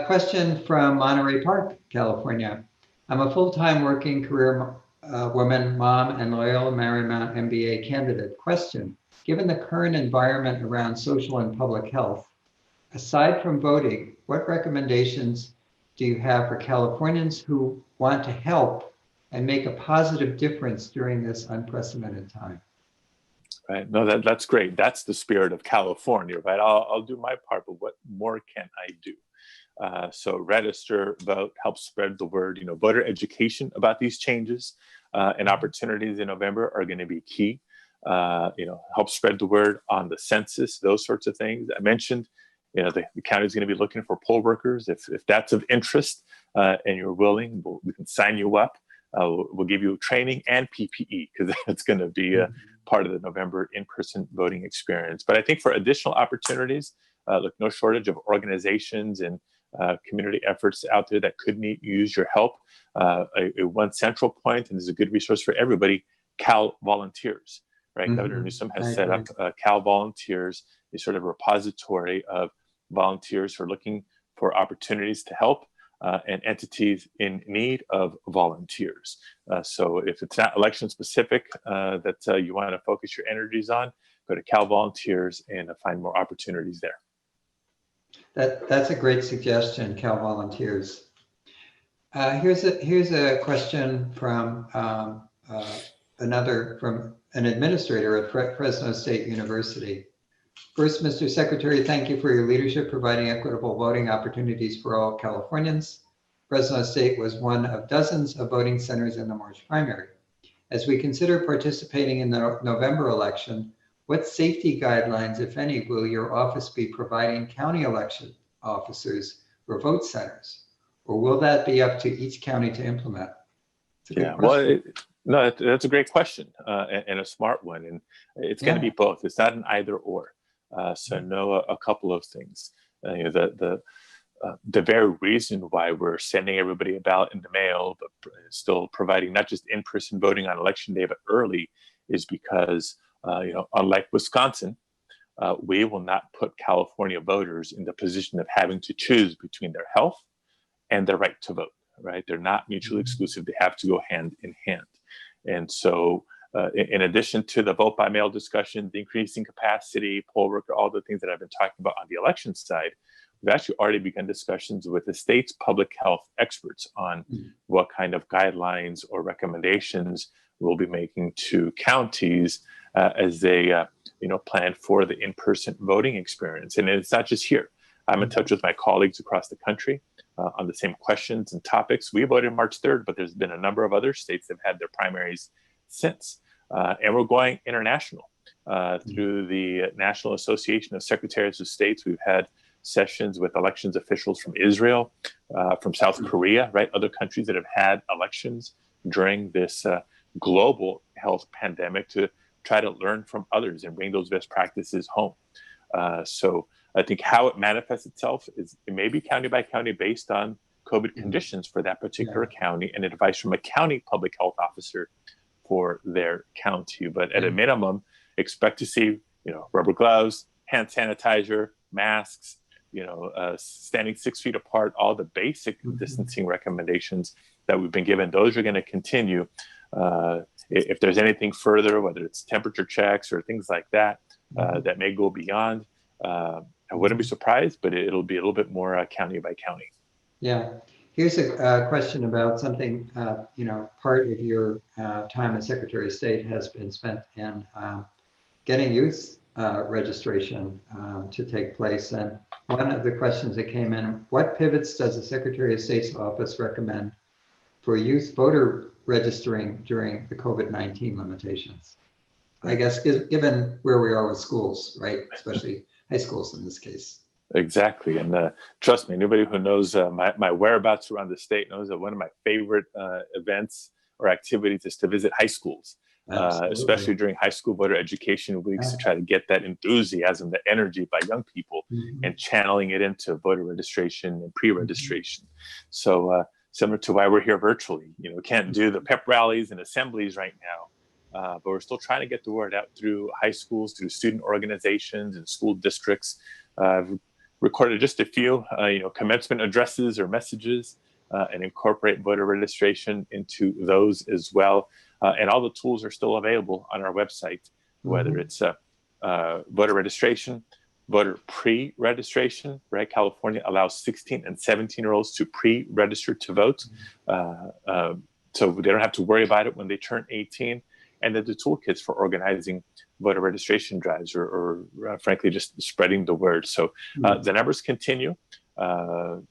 Question from Monterey Park, California. I'm a full-time working career woman, mom, and Loyola Marymount MBA candidate. Question, given the current environment around social and public health, aside from voting, what recommendations do you have for Californians who want to help and make a positive difference during this unprecedented time? Right. No, that's great. That's the spirit of California, right? I'll do my part, but what more can I do? So register, vote, help spread the word. Voter education about these changes and opportunities in November are going to be key. Help spread the word on the census, those sorts of things. I mentioned, the county is going to be looking for poll workers. If that's of interest and you're willing, we can sign you up. We'll give you training and PPE because that's going to be a part of the November in-person voting experience. But I think for additional opportunities, look, no shortage of organizations and community efforts out there that could use your help. One central point, and this is a good resource for everybody, Cal Volunteers, right? Governor Newsom has set up Cal Volunteers, a sort of repository of volunteers who are looking for opportunities to help and entities in need of volunteers. So if it's not election specific that you want to focus your energies on, go to Cal Volunteers and find more opportunities there. That's a great suggestion, Cal Volunteers. Here's a question from from an administrator at Fresno State University. First, Mr. Secretary, thank you for your leadership providing equitable voting opportunities for all Californians. Fresno State was one of dozens of voting centers in the March primary. As we consider participating in the November election, what safety guidelines, if any, will your office be providing county election officers for vote centers? Or will that be up to each county to implement? That's a great question and a smart one. And it's going to be both. It's not an either or. So know a couple of things. The very reason why we're sending everybody a ballot in the mail, but still providing not just in-person voting on election day, but early, is because unlike Wisconsin, we will not put California voters in the position of having to choose between their health and their right to vote. Right? They're not mutually exclusive. They have to go hand in hand. And so in addition to the vote by mail discussion, the increasing capacity, poll worker, all the things that I've been talking about on the election side, we've actually already begun discussions with the state's public health experts on what kind of guidelines or recommendations we'll be making to counties as they plan for the in-person voting experience. And it's not just here. I'm in touch with my colleagues across the country on the same questions and topics. We voted March 3rd, but there's been a number of other states that have had their primaries since. And we're going international through the National Association of Secretaries of States. We've had sessions with elections officials from Israel, from South Korea, right? Other countries that have had elections during this global health pandemic to try to learn from others and bring those best practices home. So I think how it manifests itself is it may be county by county based on COVID conditions for that particular county and advice from a county public health officer for their county. But at a minimum, expect to see, rubber gloves, hand sanitizer, masks, standing 6 feet apart, all the basic distancing recommendations that we've been given. Those are going to continue. If there's anything further, whether it's temperature checks or things like that, that may go beyond, I wouldn't be surprised, but it'll be a little bit more county by county. Yeah. Here's a question about something, part of your time as Secretary of State has been spent in getting youth registration to take place. And one of the questions that came in, what pivots does the Secretary of State's office recommend for youth voter registering during the COVID-19 limitations? I guess given where we are with schools, right? Especially high schools in this case. Exactly. And trust me, anybody who knows my whereabouts around the state knows that one of my favorite events or activities is to visit high schools, especially during high school voter education weeks, to try to get that enthusiasm, the energy by young people and channeling it into voter registration and pre-registration. So similar to why we're here virtually, we can't do the pep rallies and assemblies right now, but we're still trying to get the word out through high schools, through student organizations and school districts. I've recorded just a few, commencement addresses or messages and incorporate voter registration into those as well. And all the tools are still available on our website, whether it's voter registration, voter pre-registration, right? California allows 16 and 17-year-olds to pre-register to vote. So they don't have to worry about it when they turn 18. And then the toolkits for organizing voter registration drives or frankly, just spreading the word. So the numbers continue. Even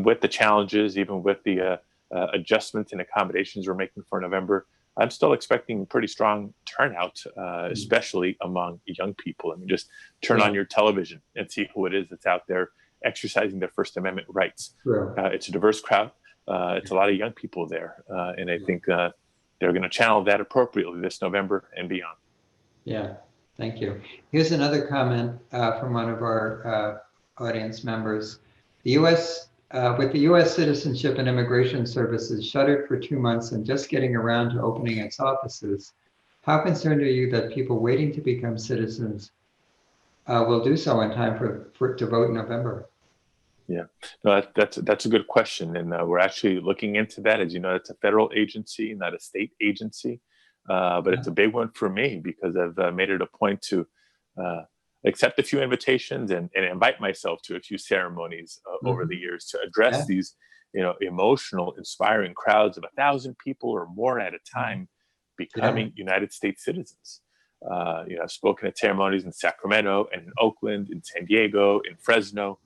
with the challenges, even with the adjustments and accommodations we're making for November, I'm still expecting pretty strong turnout, especially among young people. I mean, just turn on your television and see who it is that's out there exercising their First Amendment rights. It's a diverse crowd. It's a lot of young people there. And I think they're going to channel that appropriately this November and beyond. Yeah, thank you. Here's another comment from one of our audience members. The U.S. With the U.S. Citizenship and Immigration Services shuttered for 2 months and just getting around to opening its offices, how concerned are you that people waiting to become citizens will do so in time to vote in November? Yeah, no, that's a good question, and we're actually looking into that. As you know, it's a federal agency, not a state agency, but it's a big one for me because I've made it a point to accept a few invitations and invite myself to a few ceremonies over the years to address these, emotional, inspiring crowds of 1,000 people or more at a time becoming United States citizens. I've spoken at ceremonies in Sacramento and in Oakland, in San Diego, in Fresno.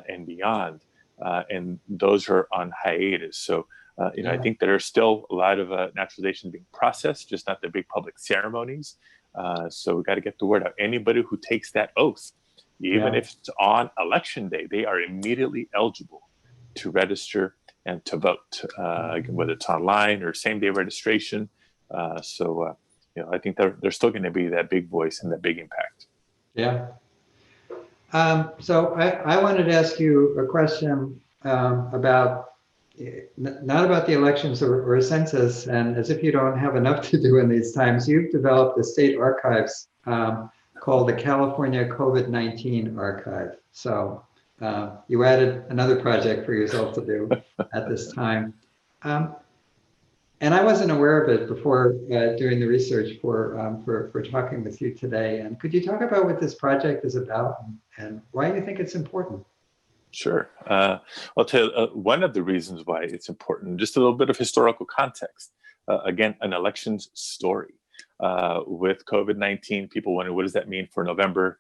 And beyond, and those are on hiatus. So, I think there are still a lot of naturalization being processed, just not the big public ceremonies. So we got to get the word out. Anybody who takes that oath, even if it's on election day, they are immediately eligible to register and to vote, whether it's online or same-day registration. I think there's still going to be that big voice and that big impact. Yeah. So I wanted to ask you a question about, not about the elections or census, and as if you don't have enough to do in these times, you've developed a state archives called the California COVID-19 Archive. So you added another project for yourself to do at this time. And I wasn't aware of it before doing the research for talking with you today. And could you talk about what this project is about and why you think it's important? Sure. I'll tell you one of the reasons why it's important, just a little bit of historical context. Again, an elections story. with COVID-19, people wonder, what does that mean for November?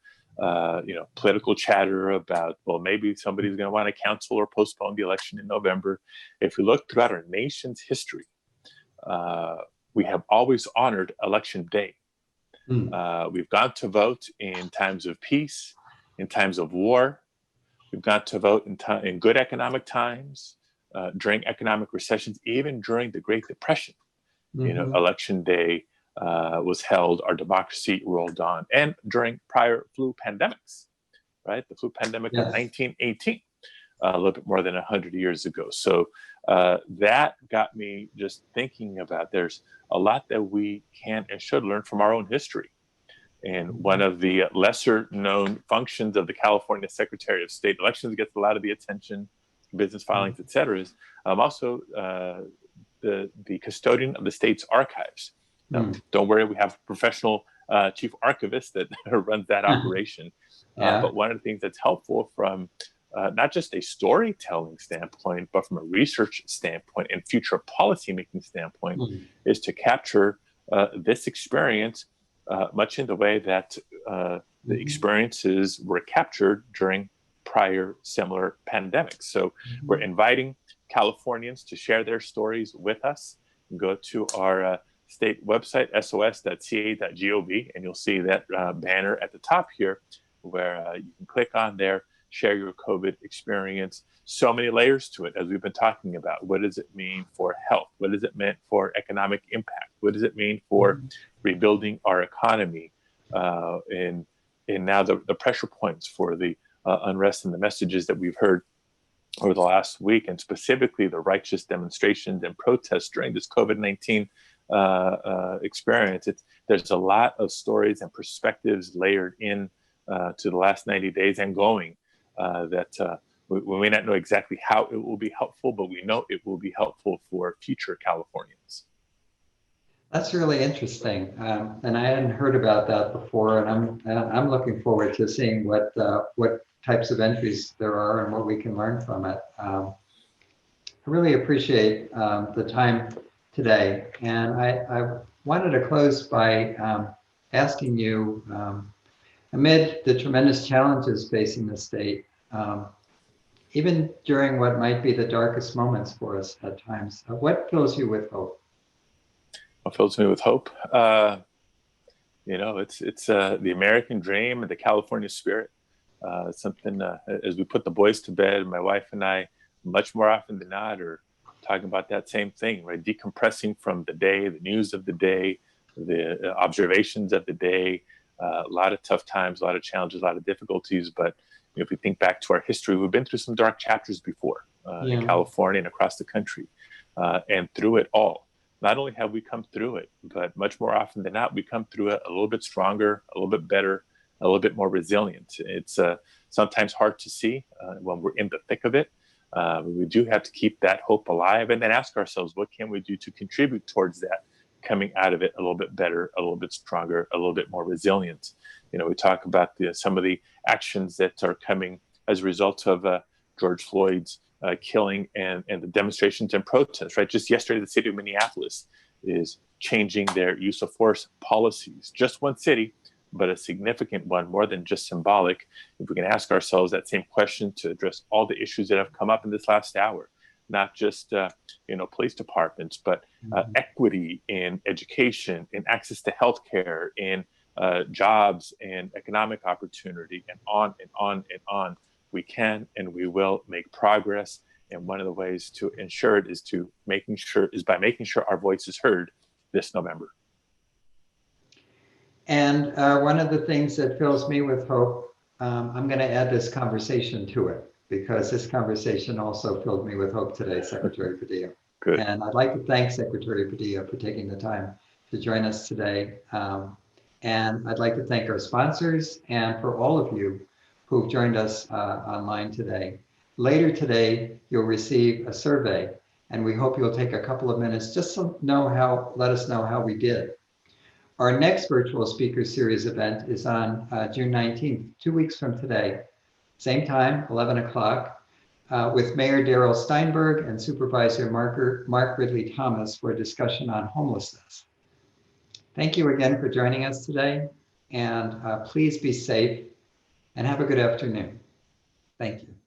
Political chatter about, well, maybe somebody's going to want to cancel or postpone the election in November. If we look throughout our nation's history, we have always honored Election Day. We've gone to vote in times of peace, in times of war. We've gone to vote in good economic times, during economic recessions, even during the Great Depression. Election Day was held, our democracy rolled on, and during prior flu pandemics, right? The flu pandemic of 1918, a little bit more than 100 years ago. So that got me just thinking about, there's a lot that we can and should learn from our own history. And one of the lesser known functions of the California Secretary of State, elections gets a lot of the attention, business filings, et cetera, is also the custodian of the state's archives. Now, don't worry, we have a professional chief archivist that runs that operation. But one of the things that's helpful from not just a storytelling standpoint, but from a research standpoint and future policymaking standpoint, is to capture this experience much in the way that the experiences were captured during prior similar pandemics. So we're inviting Californians to share their stories with us. Go to our state website, sos.ca.gov, and you'll see that banner at the top here where you can click on there, share your COVID experience. So many layers to it, as we've been talking about. What does it mean for health? What does it mean for economic impact? What does it mean for rebuilding our economy? And now the pressure points for the unrest and the messages that we've heard over the last week, and specifically the righteous demonstrations and protests during this COVID-19 experience. There's a lot of stories and perspectives layered in to the last 90 days and going that we may not know exactly how it will be helpful, but we know it will be helpful for future Californians. That's really interesting, and I hadn't heard about that before. And I'm looking forward to seeing what types of entries there are and what we can learn from it. I really appreciate the time today, and I wanted to close by asking you, amid the tremendous challenges facing the state, even during what might be the darkest moments for us at times, what fills you with hope? What fills me with hope? It's the American dream and the California spirit. Something as we put the boys to bed, my wife and I, much more often than not, are talking about that same thing, right? Decompressing from the day, the news of the day, the observations of the day. A lot of tough times, a lot of challenges, a lot of difficulties. But if we think back to our history, we've been through some dark chapters before in California and across the country. And through it all, not only have we come through it, but much more often than not, we come through it a little bit stronger, a little bit better, a little bit more resilient. It's sometimes hard to see when we're in the thick of it. We do have to keep that hope alive and then ask ourselves, what can we do to contribute towards that, coming out of it a little bit better, a little bit stronger, a little bit more resilient. We talk about some of the actions that are coming as a result of George Floyd's killing and the demonstrations and protests, right? Just yesterday, the city of Minneapolis is changing their use of force policies. Just one city, but a significant one, more than just symbolic. If we can ask ourselves that same question to address all the issues that have come up in this last hour, not just police departments, but equity in education, in access to healthcare, in jobs and economic opportunity, and on and on and on. We can and we will make progress. And one of the ways to ensure it is by making sure our voice is heard this November. And one of the things that fills me with hope, I'm going to add this conversation to it, because this conversation also filled me with hope today, Secretary Padilla. Good. And I'd like to thank Secretary Padilla for taking the time to join us today. And I'd like to thank our sponsors and for all of you who've joined us online today. Later today, you'll receive a survey, and we hope you'll take a couple of minutes just to let us know how we did. Our next virtual speaker series event is on June 19th, 2 weeks from today, same time, 11 o'clock, with Mayor Darrell Steinberg and Supervisor Mark Ridley Thomas for a discussion on homelessness. Thank you again for joining us today, and please be safe and have a good afternoon. Thank you.